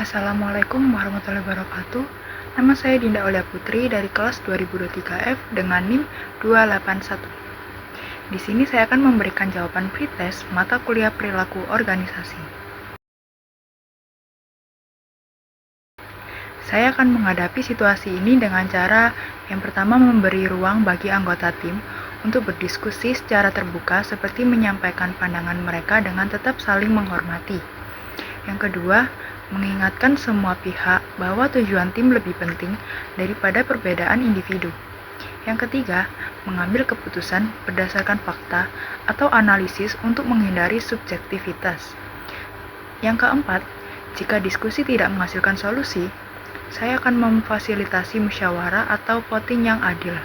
Assalamualaikum warahmatullahi wabarakatuh. Nama saya Dinda Olia Putri dari kelas 2023F dengan NIM 281. Di sini saya akan memberikan jawaban pretest mata kuliah perilaku organisasi. Saya akan menghadapi situasi ini dengan cara yang pertama memberi ruang bagi anggota tim untuk berdiskusi secara terbuka seperti menyampaikan pandangan mereka dengan tetap saling menghormati. Yang kedua, mengingatkan semua pihak bahwa tujuan tim lebih penting daripada perbedaan individu. Yang ketiga, mengambil keputusan berdasarkan fakta atau analisis untuk menghindari subjektivitas. Yang keempat, jika diskusi tidak menghasilkan solusi, saya akan memfasilitasi musyawarah atau voting yang adil.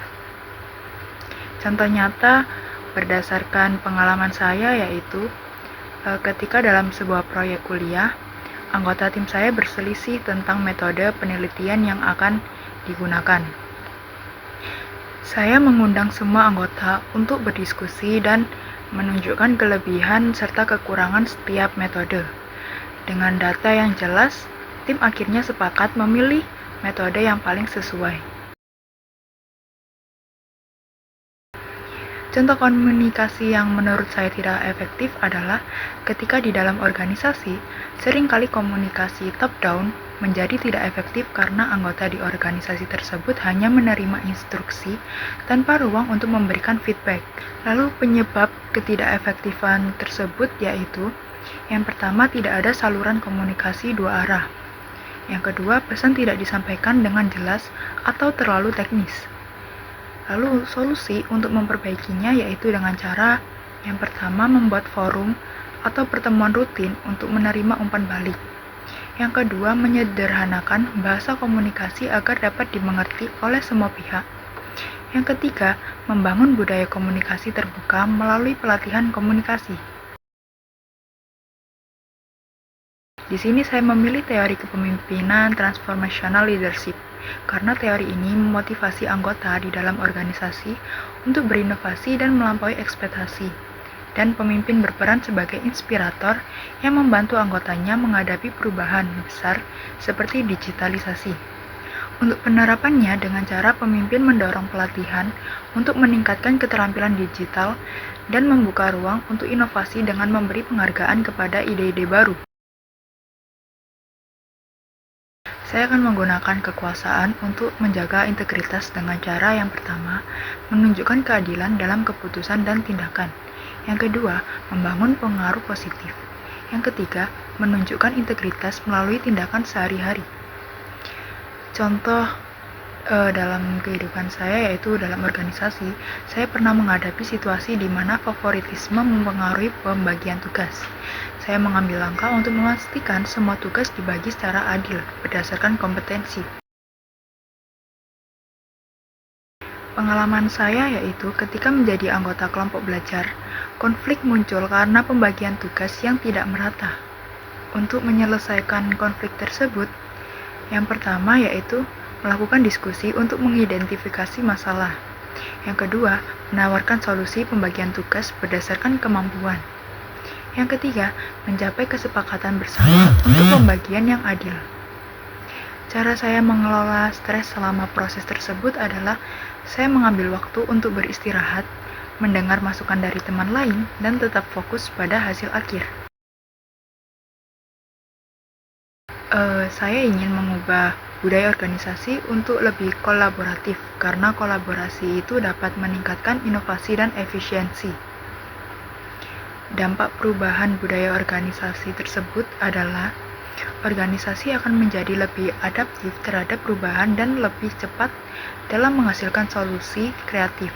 Contoh nyata berdasarkan pengalaman saya yaitu ketika dalam sebuah proyek kuliah, anggota tim saya berselisih tentang metode penelitian yang akan digunakan. Saya mengundang semua anggota untuk berdiskusi dan menunjukkan kelebihan serta kekurangan setiap metode. Dengan data yang jelas, tim akhirnya sepakat memilih metode yang paling sesuai. Contoh komunikasi yang menurut saya tidak efektif adalah ketika di dalam organisasi, seringkali komunikasi top-down menjadi tidak efektif karena anggota di organisasi tersebut hanya menerima instruksi tanpa ruang untuk memberikan feedback. Lalu penyebab ketidakefektifan tersebut yaitu, yang pertama tidak ada saluran komunikasi dua arah. Yang kedua, pesan tidak disampaikan dengan jelas atau terlalu teknis. Lalu solusi untuk memperbaikinya yaitu dengan cara yang pertama membuat forum atau pertemuan rutin untuk menerima umpan balik. Yang kedua, menyederhanakan bahasa komunikasi agar dapat dimengerti oleh semua pihak. Yang ketiga, membangun budaya komunikasi terbuka melalui pelatihan komunikasi. Di sini saya memilih teori kepemimpinan transformational leadership karena teori ini memotivasi anggota di dalam organisasi untuk berinovasi dan melampaui ekspektasi. Dan pemimpin berperan sebagai inspirator yang membantu anggotanya menghadapi perubahan besar seperti digitalisasi. Untuk penerapannya dengan cara pemimpin mendorong pelatihan untuk meningkatkan keterampilan digital dan membuka ruang untuk inovasi dengan memberi penghargaan kepada ide-ide baru. Saya akan menggunakan kekuasaan untuk menjaga integritas dengan cara yang pertama, menunjukkan keadilan dalam keputusan dan tindakan. Yang kedua, membangun pengaruh positif. Yang ketiga, menunjukkan integritas melalui tindakan sehari-hari. Contoh dalam kehidupan saya yaitu dalam organisasi, saya pernah menghadapi situasi di mana favoritisme mempengaruhi pembagian tugas. Saya mengambil langkah untuk memastikan semua tugas dibagi secara adil berdasarkan kompetensi. Pengalaman saya yaitu ketika menjadi anggota kelompok belajar, konflik muncul karena pembagian tugas yang tidak merata. Untuk menyelesaikan konflik tersebut, yang pertama yaitu melakukan diskusi untuk mengidentifikasi masalah. Yang kedua, menawarkan solusi pembagian tugas berdasarkan kemampuan. Yang ketiga, mencapai kesepakatan bersama untuk pembagian yang adil. Cara saya mengelola stres selama proses tersebut adalah saya mengambil waktu untuk beristirahat, mendengar masukan dari teman lain, dan tetap fokus pada hasil akhir. Saya ingin mengubah budaya organisasi untuk lebih kolaboratif, karena kolaborasi itu dapat meningkatkan inovasi dan efisiensi. Dampak perubahan budaya organisasi tersebut adalah organisasi akan menjadi lebih adaptif terhadap perubahan dan lebih cepat dalam menghasilkan solusi kreatif.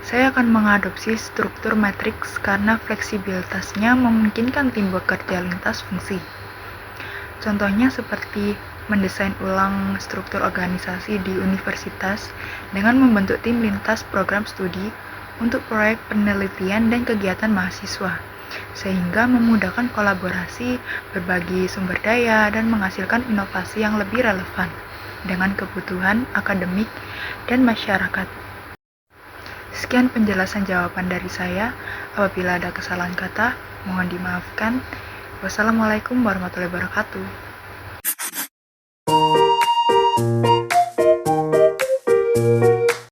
Saya akan mengadopsi struktur matriks karena fleksibilitasnya memungkinkan tim bekerja lintas fungsi. Contohnya seperti mendesain ulang struktur organisasi di universitas dengan membentuk tim lintas program studi untuk proyek penelitian dan kegiatan mahasiswa, sehingga memudahkan kolaborasi, berbagi sumber daya, dan menghasilkan inovasi yang lebih relevan dengan kebutuhan akademik dan masyarakat. Sekian penjelasan jawaban dari saya. Apabila ada kesalahan kata, mohon dimaafkan. Wassalamualaikum warahmatullahi wabarakatuh.